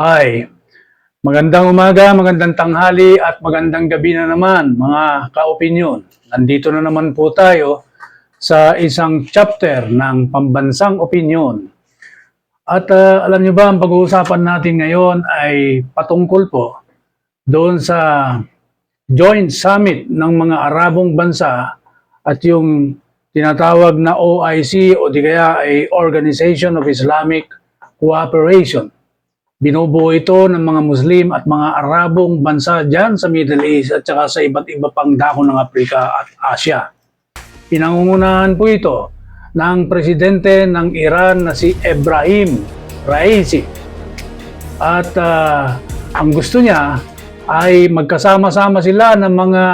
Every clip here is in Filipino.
Ay, magandang umaga, magandang tanghali at magandang gabi na naman mga ka-opinyon. Nandito na naman po tayo sa isang chapter ng Pambansang Opinyon. At alam niyo ba, ang pag-uusapan natin ngayon ay patungkol po doon sa joint summit ng mga Arabong bansa at yung tinatawag na OIC o di kaya ay Organization of Islamic Cooperation. Binubuo ito ng mga Muslim at mga Arabong bansa dyan sa Middle East at saka sa iba't iba pang dako ng Afrika at Asia. Pinangungunahan po ito ng presidente ng Iran na si Ebrahim Raisi. At ang gusto niya ay magkasama-sama sila ng mga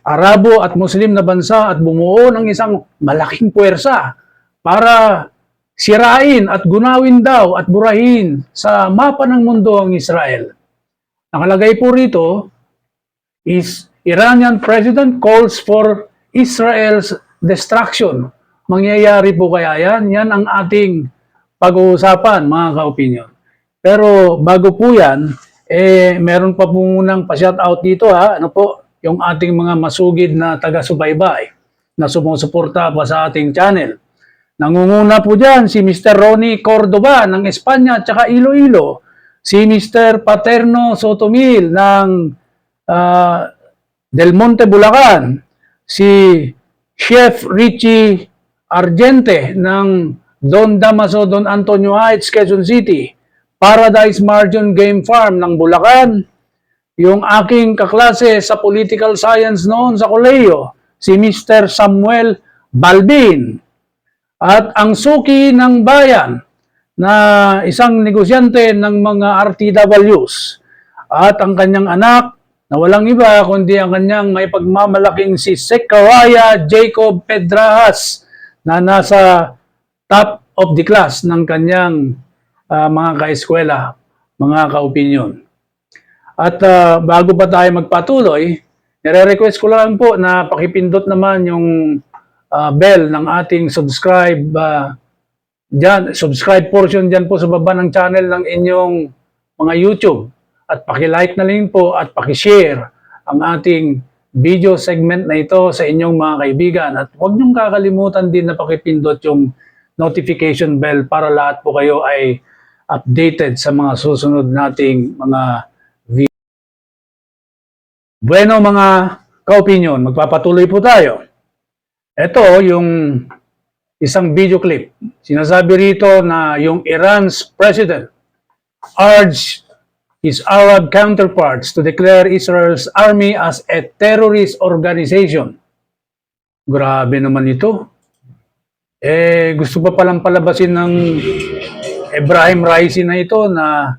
Arabo at Muslim na bansa at bumuo ng isang malaking puwersa para sirain at gunawin daw at burahin sa mapa ng mundo ang Israel. Nakalagay po rito is Iranian President calls for Israel's destruction. Mangyayari po kaya yan? Yan ang ating pag-uusapan mga ka-opinyon. Pero bago po yan, meron pa po munang pa-shoutout dito ha. Ano po? Yung ating mga masugid na taga-subaybay na sumusuporta pa sa ating channel. Nangunguna po dyan si Mr. Ronnie Cordoba ng Espanya at saka Iloilo. Si Mr. Paterno Sotomil ng Del Monte, Bulacan. Si Chef Richie Argente ng Don Damaso, Don Antonio Heights, Quezon City. Paradise Margin Game Farm ng Bulacan. Yung aking kaklase sa political science noon sa kolehiyo, si Mr. Samuel Balbin. At ang suki ng bayan na isang negosyante ng mga RTWs at ang kanyang anak na walang iba kundi ang kanyang may pagmamalaking si Zechariah Jacob Pedrajas na nasa top of the class ng kanyang mga kaeskwela, mga kaopinyon. At bago pa tayo magpatuloy, nire-request ko lang po na pakipindot naman yung bell ng ating subscribe subscribe portion dyan po sa baba ng channel ng inyong mga YouTube at paki-like na rin po at paki-share ang ating video segment na ito sa inyong mga kaibigan at huwag niyong kakalimutan din na pakipindot yung notification bell para lahat po kayo ay updated sa mga susunod nating mga video. Bueno mga ka-opinyon, magpapatuloy po tayo. Ito yung isang video clip. Sinasabi rito na yung Iran's president urged his Arab counterparts to declare Israel's army as a terrorist organization. Grabe naman ito. Gusto pa palang palabasin ng Ebrahim Raisi na ito na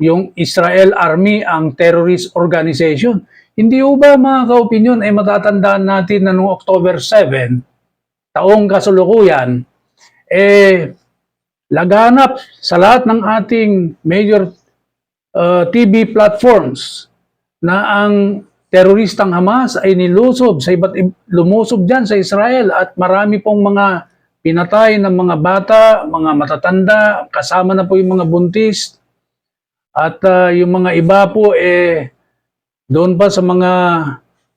yung Israel army ang terrorist organization. Hindi ba mga ka-opinyon matatandaan natin na noong October 7, taong kasalukuyan, laganap sa lahat ng ating major TV platforms na ang teroristang Hamas ay nilusob sa lumusob dyan sa Israel at marami pong mga pinatay ng mga bata, mga matatanda, kasama na po yung mga buntis at yung mga iba po doon pa sa mga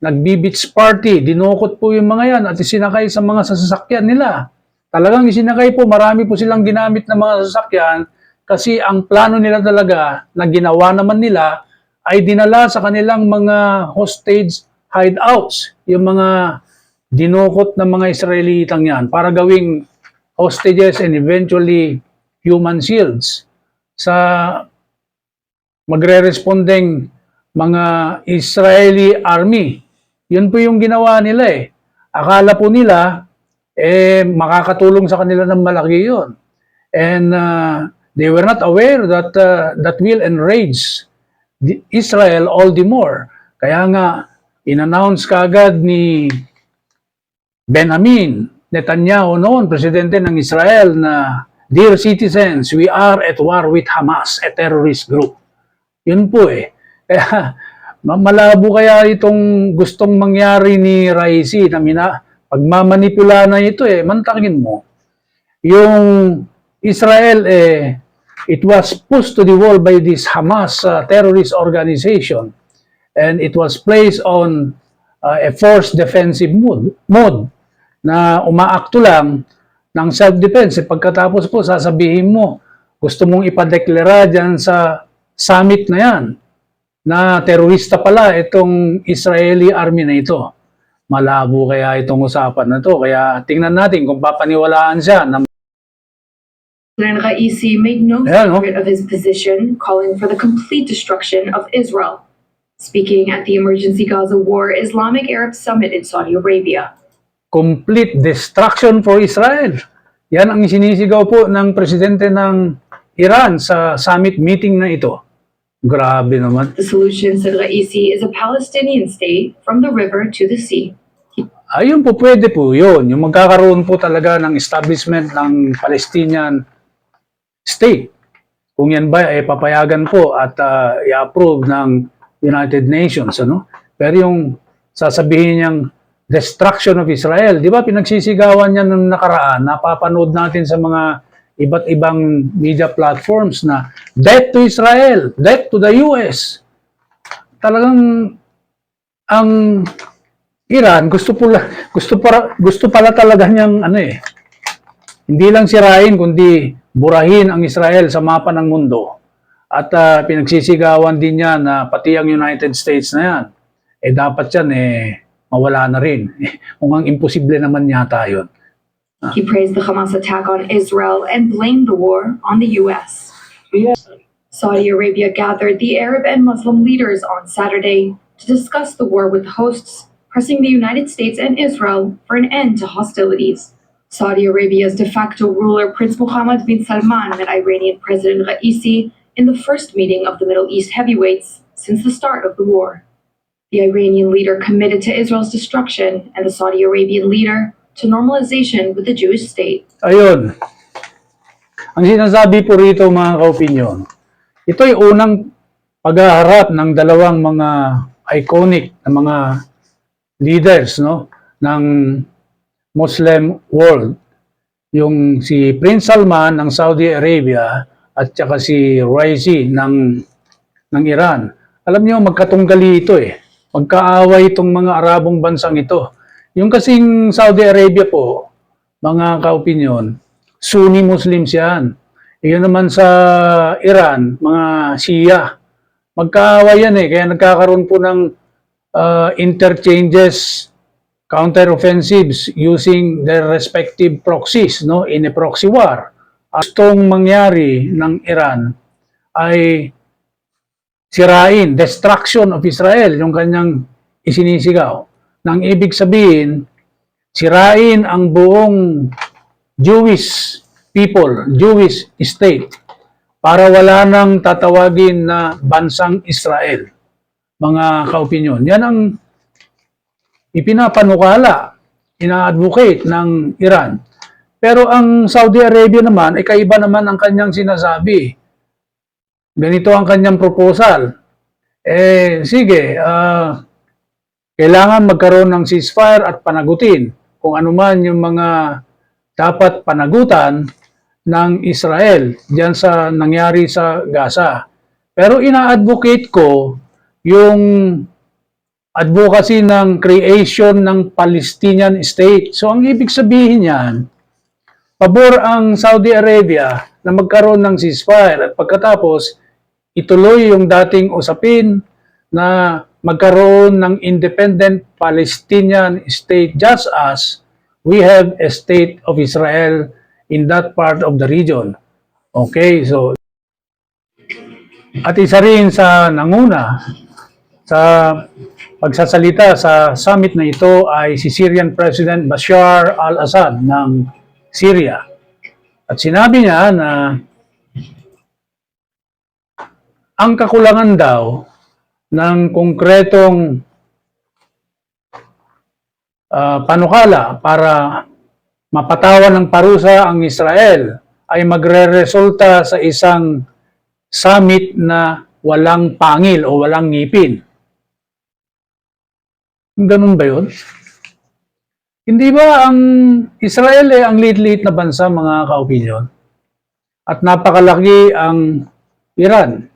nagbi-beach party, dinukot po yung mga yan at isinakay sa mga sasakyan nila. Talagang isinakay po, marami po silang ginamit na mga sasakyan kasi ang plano nila talaga na ginawa naman nila ay dinala sa kanilang mga hostage hideouts, yung mga dinukot ng mga Israelitang yan para gawing hostages and eventually human shields sa magre-responding mga Israeli army. Yun po yung ginawa nila Akala po nila makakatulong sa kanila ng malaki yun. And they were not aware that that will enrage Israel all the more. Kaya nga in-announce kaagad ni Benjamin Netanyahu noon, presidente ng Israel, na dear citizens, we are at war with Hamas, a terrorist group. Yun po Kaya malabo kaya itong gustong mangyari ni Raisi na pagmamanipula na ito mantakin mo. Yung Israel it was pushed to the wall by this Hamas terrorist organization, and it was placed on a forced defensive mode na umaakto lang ng self-defense. Pagkatapos po, sasabihin mo, gusto mong ipadeklara dyan sa summit na yan, na terorista pala itong Israeli army na ito. Malabo kaya itong usapan na to. Kaya tingnan natin kung papaniwalaan siya. President Raisi made no secret of his position, calling for the complete destruction of Israel. Speaking at the Emergency Gaza War Islamic Arab Summit in Saudi Arabia. Complete destruction for Israel. Yan ang sinisigaw po ng presidente ng Iran sa summit meeting na ito. Grabe naman. The solution, said Raisi, is a Palestinian state from the river to the sea. Ayun po, pwede po yun. Yung magkakaroon po talaga ng establishment ng Palestinian state. Kung yan ba ay papayagan po at i-approve ng United Nations. Ano? Pero yung sasabihin niyang destruction of Israel, di ba pinagsisigawan niya nung nakaraan, napapanood natin sa mga iba't ibang media platforms na death to Israel, death to the US. Talagang ang Iran gusto pala talaga niyang hindi lang sirain kundi burahin ang Israel sa mapa ng mundo. At pinagsisigawan din niya na pati ang United States na yan, dapat yan mawala na rin. Mukhang imposible naman yata yun. He praised the Hamas attack on Israel and blamed the war on the US. Saudi Arabia gathered the Arab and Muslim leaders on Saturday to discuss the war with hosts, pressing the United States and Israel for an end to hostilities. Saudi Arabia's de facto ruler Prince Mohammed bin Salman met Iranian President Raisi in the first meeting of the Middle East heavyweights since the start of the war. The Iranian leader committed to Israel's destruction and the Saudi Arabian leader to normalization with the Jewish state. Ayun. Ang sinasabi po rito mga kaopinyon, ito'y unang paghaharap ng dalawang mga iconic na mga leaders ng Muslim world. Yung si Prince Salman ng Saudi Arabia at saka si Raisi ng Iran. Alam niyo, magkatunggali ito Magkaaway itong mga Arabong bansang ito. Yung kasing Saudi Arabia po, mga kaopinyon, Sunni Muslims yan. Iyon naman sa Iran, mga Shia. Magkaaway yan kaya nagkakaroon po ng interchanges, counter-offensives using their respective proxies in a proxy war. Gustong mangyari ng Iran ay sirain, destruction of Israel, yung kanyang isinisigaw. Nang ibig sabihin, sirain ang buong Jewish people, Jewish state, para wala nang tatawagin na bansang Israel. Mga kaopinyon. Yan ang ipinapanukala, ina-advocate ng Iran. Pero ang Saudi Arabia naman, kaiba naman ang kanyang sinasabi. Ganito ang kanyang proposal. Sige, kailangan magkaroon ng ceasefire at panagutin kung ano man yung mga dapat panagutan ng Israel diyan sa nangyari sa Gaza. Pero ina-advocate ko yung advocacy ng creation ng Palestinian state. So ang ibig sabihin niyan, pabor ang Saudi Arabia na magkaroon ng ceasefire at pagkatapos ituloy yung dating usapin na magkaroon ng independent Palestinian state just as we have a state of Israel in that part of the region. Okay, so at isa rin sa nanguna sa pagsasalita sa summit na ito ay si Syrian President Bashar al-Assad ng Syria. At sinabi niya na ang kakulangan daw ng konkretong panukala para mapatawan ng parusa ang Israel ay magre-resulta sa isang summit na walang pangil o walang ngipin. Ganun ba yun? Hindi ba ang Israel ang liit-liit na bansa, mga kaopinyon? at napakalaki ang Iran.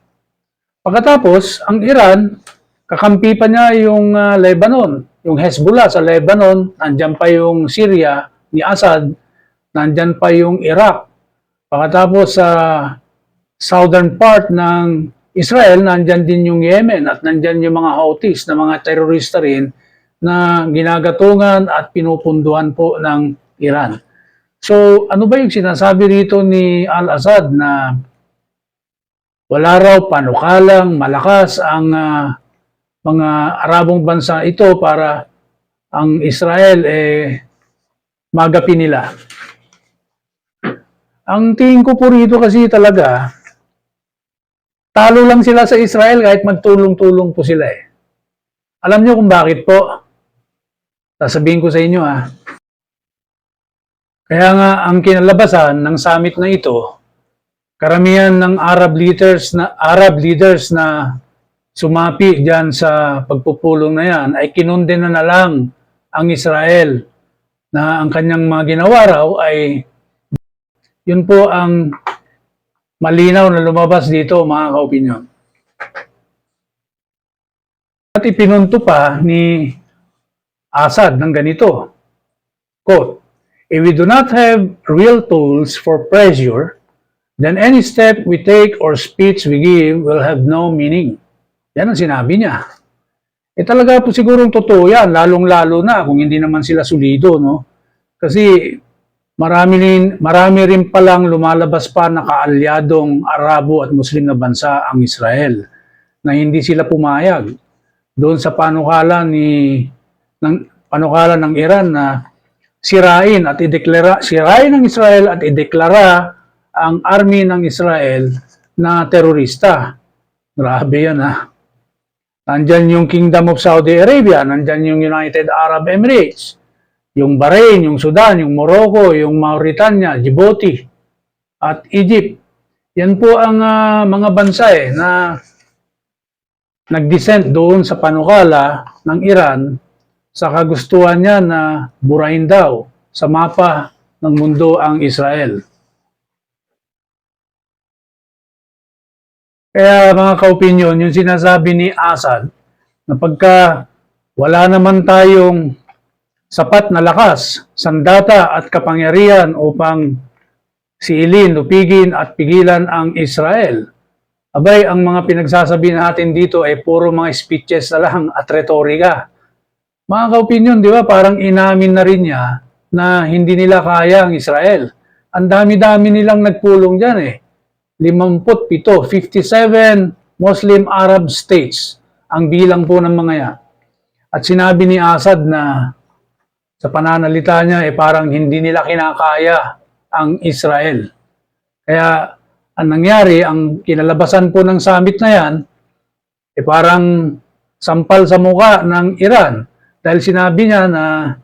Pagkatapos, ang Iran, kakampi pa niya yung Lebanon, yung Hezbollah sa Lebanon, nandyan pa yung Syria ni Assad, nandyan pa yung Iraq. Pagkatapos sa southern part ng Israel, nandyan din yung Yemen at nandyan yung mga Houthis na mga terorista rin na ginagatungan at pinupunduhan po ng Iran. So, ano ba yung sinasabi rito ni Al-Assad na wala raw panukalang malakas ang mga Arabong bansa ito para ang Israel magapi nila? Ang tingin ko po rito kasi talaga, talo lang sila sa Israel kahit magtulong-tulong po sila eh. Alam niyo kung bakit po? Sasabihin ko sa inyo Kaya nga ang kinalabasan ng summit na ito, karamihan ng Arab leaders na sumapi diyan sa pagpupulong na yan ay kinundena na lang ang Israel na ang kanyang mga ginawa raw ay yun po ang malinaw na lumabas dito mga kaopinyon. At ipinunto pa ni Assad ng ganito, quote, "If we do not have real tools for pressure, then any step we take or speech we give will have no meaning." Yan ang sinabi niya. Talaga po sigurong totoo yan, lalong-lalo na kung hindi naman sila solido, no? Kasi marami rin palang lumalabas pa na kaalyadong Arabo at Muslim na bansa ang Israel na hindi sila pumayag doon sa panukala ng Iran na sirain ng Israel at ideklara ang army ng Israel na terorista. Grabe yan Nandyan yung Kingdom of Saudi Arabia, nandyan yung United Arab Emirates, yung Bahrain, yung Sudan, yung Morocco, yung Mauritania, Djibouti, at Egypt. Yan po ang mga bansa na nag-dissent doon sa panukala ng Iran sa kagustuhan niya na burahin daw sa mapa ng mundo ang Israel. Kaya mga kaopinyon, yung sinasabi ni Assad na pagka wala naman tayong sapat na lakas, sandata at kapangyarihan upang siilin, lupigin at pigilan ang Israel, abay ang mga pinagsasabi natin dito ay puro mga speeches na lang at retorika. Mga kaopinyon, di ba, parang inamin na rin niya na hindi nila kaya ang Israel. Ang dami-dami nilang nagpulong dyan 57 Muslim Arab states ang bilang po ng mga yan. At sinabi ni Assad na sa pananalita niya parang hindi nila kinakaya ang Israel. Kaya ang nangyari, ang kinalabasan po ng summit na yan, parang sampal sa muka ng Iran. Dahil sinabi niya na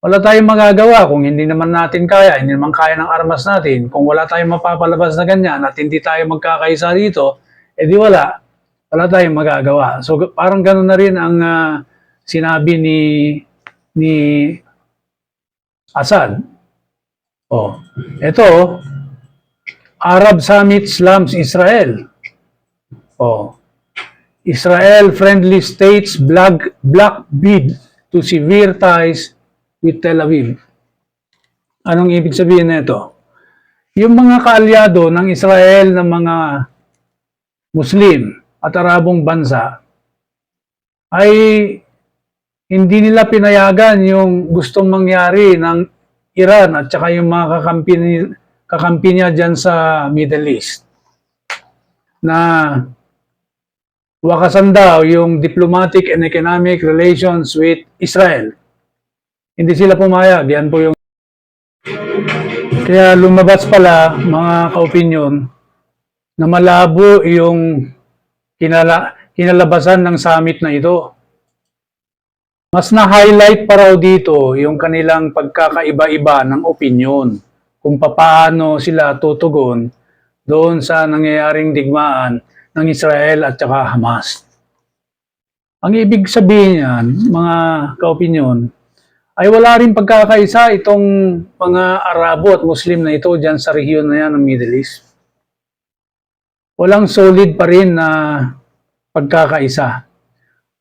wala tayong magagawa kung hindi naman natin kaya, hindi naman kaya ng armas natin. Kung wala tayong mapapalabas na ganyan at hindi tayo magkakaisa dito, di wala tayong magagawa. So parang gano'n na rin ang sinabi ni Assad. Ito, Arab Summit slams Israel. Israel-friendly states block bid to severe ties with Tel Aviv. Anong ibig sabihin nito? Yung mga kaalyado ng Israel ng mga Muslim at Arabong bansa ay hindi nila pinayagan yung gustong mangyari ng Iran at saka yung mga kakampi niya dyan sa Middle East. Na wakasan daw yung diplomatic and economic relations with Israel. Hindi sila pumayag. Yan po yung... Kaya lumabas pala, mga kaopinyon, na malabo yung kinalabasan ng summit na ito. Mas na-highlight pa raw dito yung kanilang pagkakaiba-iba ng opinyon kung paano sila tutugon doon sa nangyayaring digmaan ng Israel at saka Hamas. Ang ibig sabihin yan, mga kaopinyon, ay wala rin pagkakaisa itong mga Arabo at Muslim na ito dyan sa rehiyon na yan ng Middle East. Walang solid pa rin na pagkakaisa.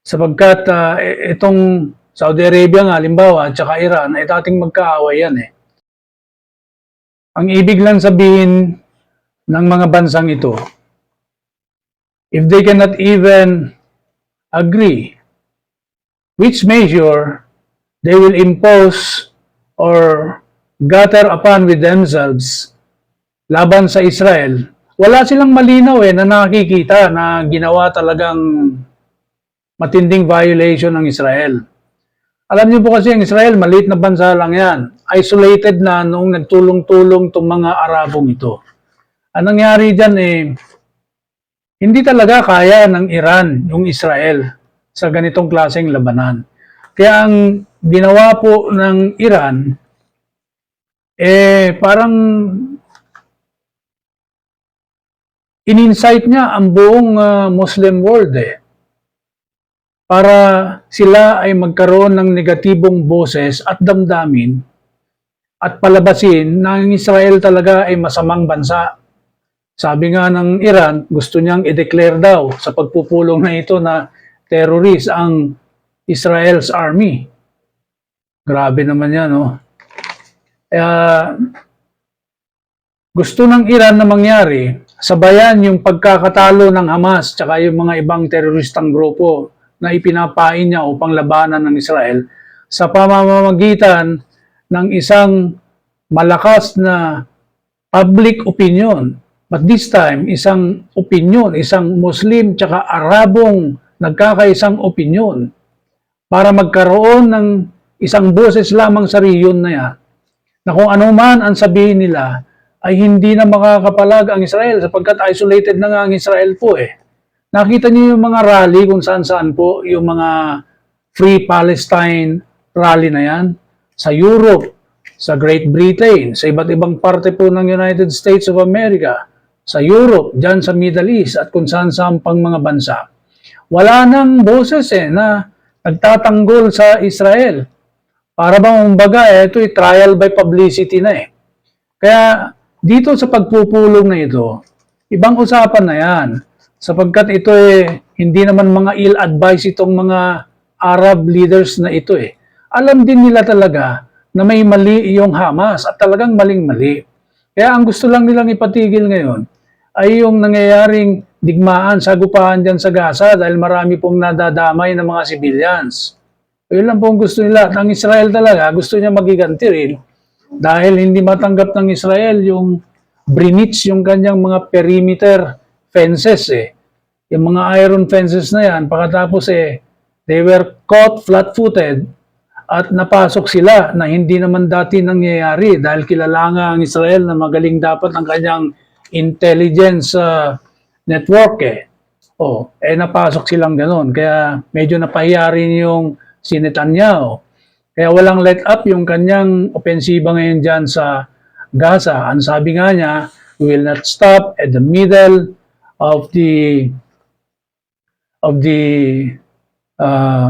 Sapagkat itong Saudi Arabia nga, halimbawa, at saka Iran, ay dating magkaaway yan eh. Ang ibig lang sabihin ng mga bansang ito, if they cannot even agree which measure they will impose or gather upon with themselves laban sa Israel, wala silang malinaw na nakikita na ginawa talagang matinding violation ng Israel. Alam niyo po kasi ang Israel, maliit na bansa lang yan. Isolated na noong nagtulong-tulong itong mga Arabong ito. Ang nangyari dyan hindi talaga kaya ng Iran, yung Israel, sa ganitong klaseng labanan. Kaya ang ginawa po ng Iran, parang in-incite niya ang buong Muslim world para sila ay magkaroon ng negatibong boses at damdamin at palabasin na ang Israel talaga ay masamang bansa. Sabi nga ng Iran, gusto niyang i-declare daw sa pagpupulong na ito na terrorist ang Israel's army. Grabe naman yan, no? Gusto ng Iran na mangyari, sabayan yung pagkakatalo ng Hamas tsaka yung mga ibang teroristang grupo na ipinapain niya upang labanan ng Israel sa pamamagitan ng isang malakas na public opinion. But this time, isang opinion, isang Muslim tsaka Arabong nagkakaisang opinion para magkaroon ng isang boses lamang sa riyon na yan na kung ano man ang sabihin nila ay hindi na makakapalag ang Israel sapagkat isolated na nga ang Israel po Nakita niyo yung mga rally kung saan-saan po, yung mga Free Palestine rally na yan, sa Europe, sa Great Britain, sa iba't ibang parte po ng United States of America, sa Europe, dyan sa Middle East, at kung saan-saan pang mga bansa. Wala nang boses na nagtatanggol sa Israel. Para bang umbaga, ito'y trial by publicity na Kaya dito sa pagpupulong na ito, ibang usapan na yan. Sapagkat ito hindi naman mga ill-advised itong mga Arab leaders na ito Alam din nila talaga na may mali yung Hamas at talagang maling-mali. Kaya ang gusto lang nilang ipatigil ngayon ay yung nangyayaring digmaan, sagupahan dyan sa Gaza dahil marami pong nadadamay ng mga civilians. Yun lang pong gusto nila. At ang Israel talaga, gusto niya magiganti rin dahil hindi matanggap ng Israel yung breach yung kanyang mga perimeter fences Yung mga iron fences na yan, pagkatapos they were caught flat-footed at napasok sila na hindi naman dati nangyayari dahil kilala nga ang Israel na magaling dapat ang kanyang intelligence network napasok silang ganun. Kaya medyo napahiya rin yung si Netanyahu. Kaya walang let up yung kanyang opensiba ngayon dyan sa Gaza. Ang sabi nga niya, we will not stop at the middle of the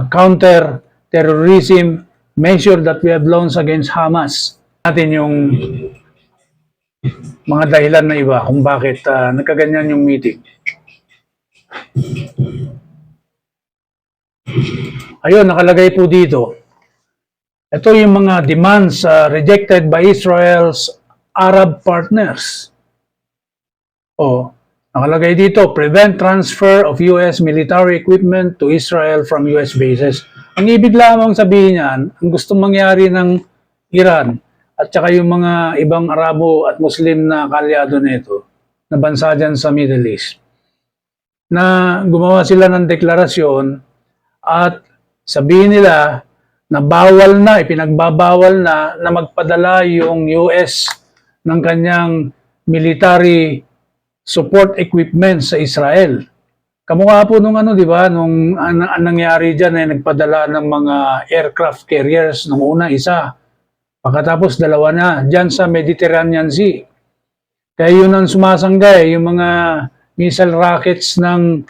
counter-terrorism measure that we have launched against Hamas. Natin yung mga dahilan na iba kung bakit nagkaganyan yung meeting. Ayun, nakalagay po dito. Ito yung mga demands rejected by Israel's Arab partners. Nakalagay dito, prevent transfer of US military equipment to Israel from US bases. Ang ibig lamang sabihin niyan, ang gustong mangyari ng Iran at saka yung mga ibang Arabo at Muslim na kalyado nito na bansa dyan sa Middle East, na gumawa sila ng deklarasyon at sabihin nila na bawal na, ipinagbabawal na magpadala yung US ng kanyang military support equipment sa Israel. Kamukha po nung di ba, nung nangyari dyan nagpadala ng mga aircraft carriers nung una isa. Pagkatapos dalawa na dyan sa Mediterranean Sea. Kaya yun ang sumasanggay, yung mga missile rockets ng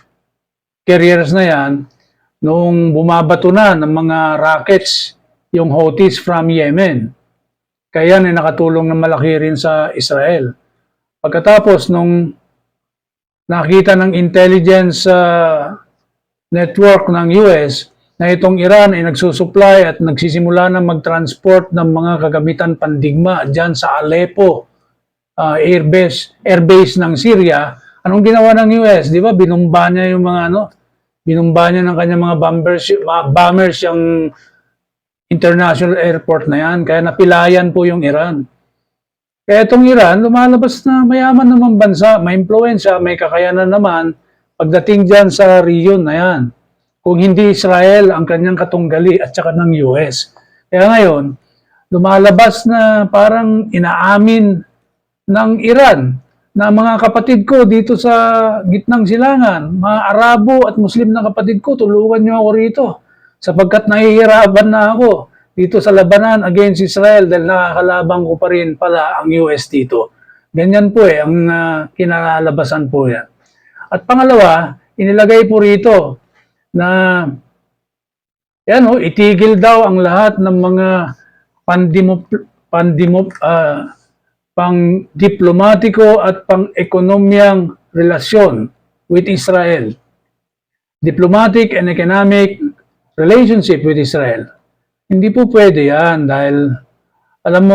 carriers na yan, nung bumabato na ng mga rockets yung Houthis from Yemen. Kaya yan ay nakatulong na malaki rin sa Israel. Pagkatapos nung nakita ng intelligence network ng US na itong Iran ay nagsusupply at nagsisimula na mag-transport ng mga kagamitan pandigma dyan sa Aleppo, airbase ng Syria. Anong ginawa ng US? Di ba? Binumba niya yung mga binumba niya ng kanyang mga bombers yung international airport na yan. Kaya napilayan po yung Iran. Kaya itong Iran, lumalabas na mayaman naman bansa, may impluensya, may kakayanan naman pagdating dyan sa region na yan. Kung hindi Israel ang kanyang katunggali at saka ng US. Kaya ngayon, lumalabas na parang inaamin ng Iran na mga kapatid ko dito sa gitnang silangan, mga Arabo at Muslim na kapatid ko, tulungan niyo ako rito sapagkat nahihirapan na ako dito sa labanan against Israel dahil nakakalabang ko pa rin pala ang US dito. Ganyan po ang kinalalabasan po yan. At pangalawa, inilagay po rito na itigil daw ang lahat ng mga pang-diplomatiko at pang-ekonomiyang relasyon with Israel. Diplomatic and economic relationship with Israel. Hindi po pwede yan dahil alam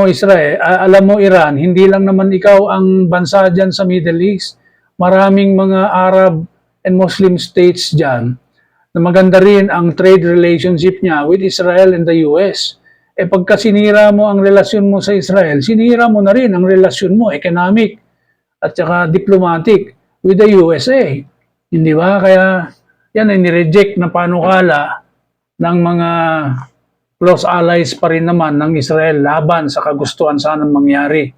mo Iran, hindi lang naman ikaw ang bansa dyan sa Middle East. Maraming mga Arab and Muslim states dyan na maganda rin ang trade relationship niya with Israel and the US. Pagka sinira mo ang relasyon mo sa Israel, sinira mo na rin ang relasyon mo, economic at saka diplomatic with the USA. Hindi ba? Kaya yan ay nireject na panukala ng mga close allies pa rin naman ng Israel laban sa kagustuhan sanang mangyari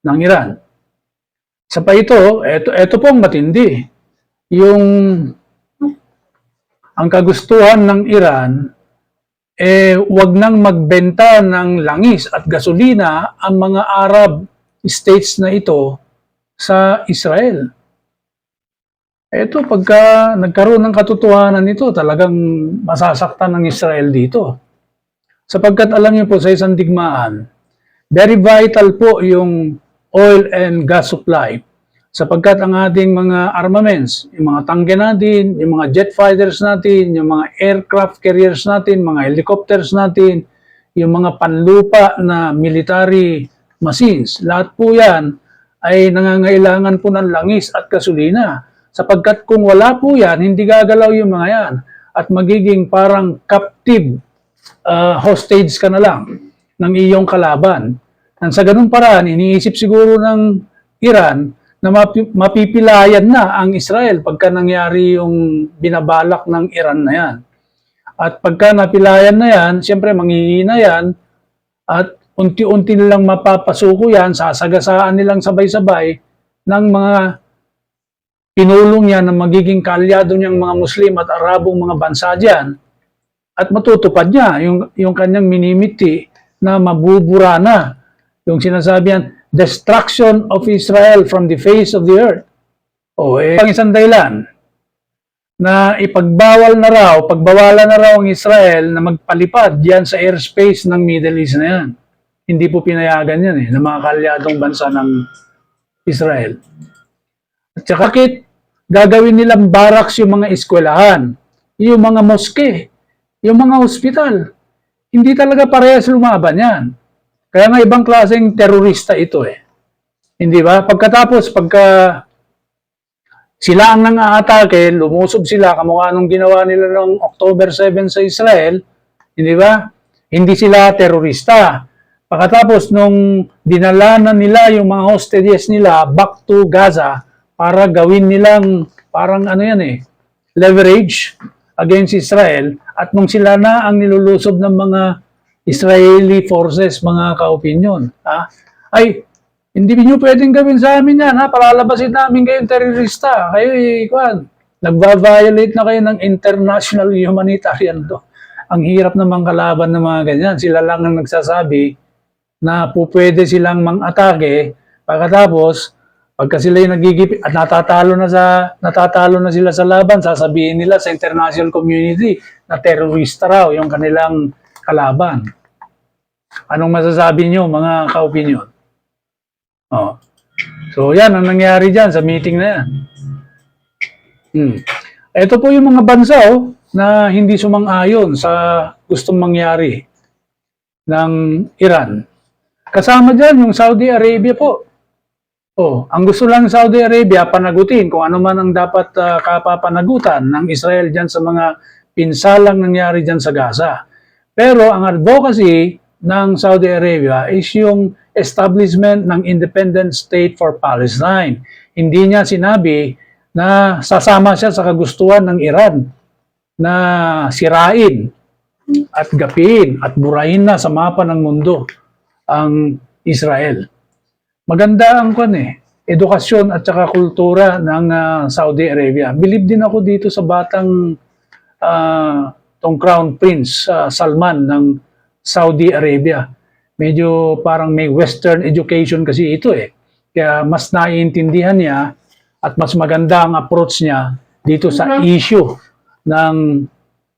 ng Iran. Sa pa ito pong matindi. Ang kagustuhan ng Iran, wag nang magbenta ng langis at gasolina ang mga Arab states na ito sa Israel. Pagka nagkaroon ng katotohanan nito, talagang masasaktan ng Israel dito. Sapagkat alam niyo po sa isang digmaan, very vital po yung oil and gas supply. Sapagkat ang ating mga armaments, yung mga tangke natin, yung mga jet fighters natin, yung mga aircraft carriers natin, mga helicopters natin, yung mga panlupa na military machines, lahat po yan ay nangangailangan po ng langis at gasolina. Sapagkat kung wala po yan, hindi gagalaw yung mga yan at magiging parang captive hostage ka na lang ng iyong kalaban. Nang sa ganung paraan, iniisip siguro ng Iran na mapipilayan na ang Israel pagka nangyari yung binabalak ng Iran na yan. At pagka napilayan na yan, siyempre manghihina yan at unti-unti nilang mapapasuko yan, sasagasaan nilang sabay-sabay ng mga pinulong yan na magiging kaalyado niyang mga Muslim at Arabong mga bansa dyan. At matutupad niya yung kanyang minimiti na mabubura na. Yung sinasabi yan, destruction of Israel from the face of the earth. Pang isang dahilan na pagbawalan na raw ang Israel na magpalipad diyan sa airspace ng Middle East na yan. Hindi po pinayagan yan ng mga kaalyadong bansa ng Israel. At saka bakit gagawin nilang barracks yung mga eskwelahan, yung mga moske, yung mga ospital? Hindi talaga parehas lumaban yan. Kaya nga ibang klaseng terorista ito Hindi ba? Pagka sila ang nang-aatake, lumusob sila, kamukha nung ginawa nila noong October 7 sa Israel, hindi ba? Hindi sila terorista. Pagkatapos nung dinala na nila yung mga hostages nila back to Gaza para gawin nilang parang leverage against Israel, at nung sila na ang nilulusob ng mga Israeli forces, mga ka-opinyon, ay, hindi niyo pwedeng gawin sa amin yan, palalabasin namin kayong terorista. Kayo, nagva-violate na kayo ng international humanitarian law. Ang hirap namang kalaban ng mga ganyan. Sila lang ang nagsasabi na pwede silang mang-atake, pagkatapos, pagka sila yung nagigipit at natatalo na sila sa laban, sasabihin nila sa international community na terorista raw yung kanilang kalaban. Anong masasabi nyo, mga ka-opinion? Oh. So, yan ang nangyari dyan sa meeting na yan. Ito po yung mga bansa na hindi sumang-ayon sa gustong mangyari ng Iran. Kasama dyan yung Saudi Arabia po. Ang gusto lang ng Saudi Arabia, panagutin kung ano man ang dapat kapapanagutan ng Israel dyan sa mga pinsalang nangyari dyan sa Gaza. Pero ang advocacy ng Saudi Arabia is yung establishment ng independent state for Palestine. Hindi niya sinabi na sasama siya sa kagustuhan ng Iran na sirain at gapiin at burahin na sa mapa ng mundo ang Israel. Maganda ang edukasyon at saka kultura ng Saudi Arabia. Believe din ako dito sa batang tong Crown Prince Salman ng Saudi Arabia. Medyo parang may Western education kasi ito Kaya mas naiintindihan niya at mas maganda ang approach niya dito sa issue ng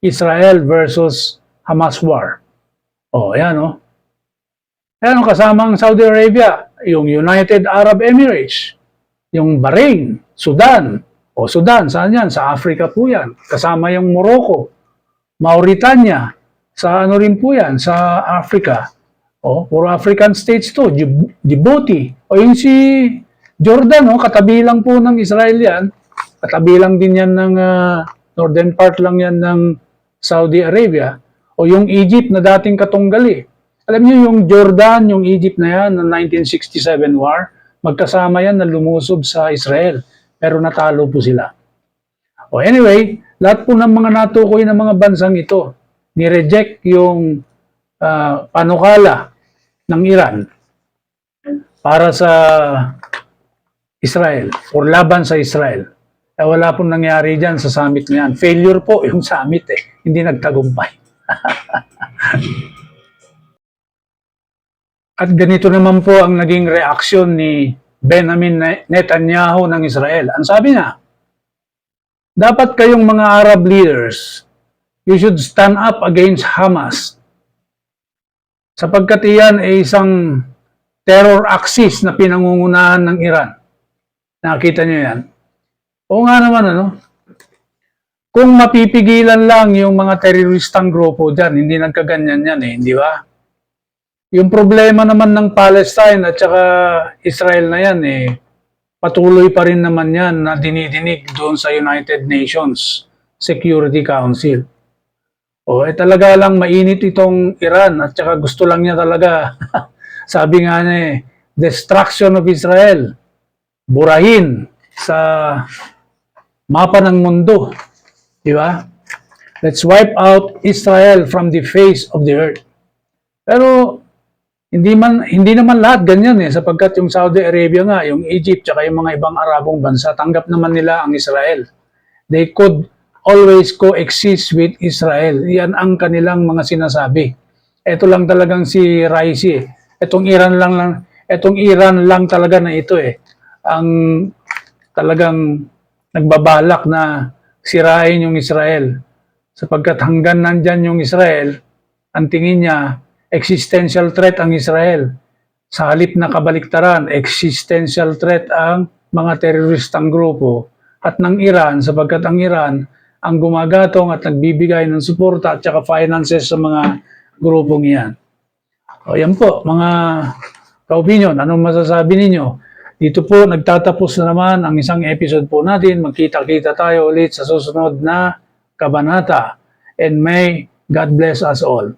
Israel versus Hamas war. Ayan Ayan kasama ang Saudi Arabia, yung United Arab Emirates, yung Bahrain, Sudan. Sudan, saan yan? Sa Africa po yan. Kasama yung Morocco, Mauritania, sa ano rin po yan, sa Africa. Puro African states to, Djibouti. Yung si Jordan, katabi lang po ng Israel yan. Katabi lang din yan ng northern part lang yan ng Saudi Arabia. Yung Egypt na dating katunggali. Alam niyo yung Jordan, yung Egypt na yan, ng 1967 war, magkasama yan na lumusob sa Israel. Pero natalo po sila. Anyway, lahat po ng mga natukoy ng mga bansang ito, nireject yung panukala ng Iran para sa Israel or laban sa Israel. Wala pong nangyari dyan sa summit na yan. Failure po yung summit Hindi nagtagumpay. At ganito naman po ang naging reaksyon ni Benjamin Netanyahu ng Israel. Ang sabi niya, dapat kayong mga Arab leaders, you should stand up against Hamas. Sapagkat iyan ay isang terror axis na pinangungunahan ng Iran. Nakita niyo yan? Oo nga naman, Kung mapipigilan lang yung mga teroristang grupo dyan, hindi nagkaganyan yan di ba? Yung problema naman ng Palestine at saka Israel na yan patuloy pa rin naman yan na dinidinig doon sa United Nations Security Council. Talaga lang mainit itong Iran at saka gusto lang niya talaga, sabi nga niya destruction of Israel, burahin sa mapa ng mundo. Di ba? Let's wipe out Israel from the face of the earth. Pero hindi naman lahat ganyan sapagkat yung Saudi Arabia nga, yung Egypt, tsaka yung mga ibang Arabong bansa, tanggap naman nila ang Israel. They could always coexist with Israel. Yan ang kanilang mga sinasabi. Ito lang talagang si Raisi. Etong Iran lang talaga na ito ang talagang nagbabalak na sirain yung Israel. Sapagkat hanggang nandyan yung Israel, ang tingin niya, existential threat ang Israel. Sa halip na kabaliktaran, existential threat ang mga teroristang grupo at ng Iran, sapagkat ang Iran ang gumagatong at nagbibigay ng suporta at saka finances sa mga grupong iyan. Yan po, mga ka-opinion, anong masasabi ninyo? Dito po nagtatapos na naman ang isang episode po natin. Magkita-kita tayo ulit sa susunod na kabanata. And may God bless us all.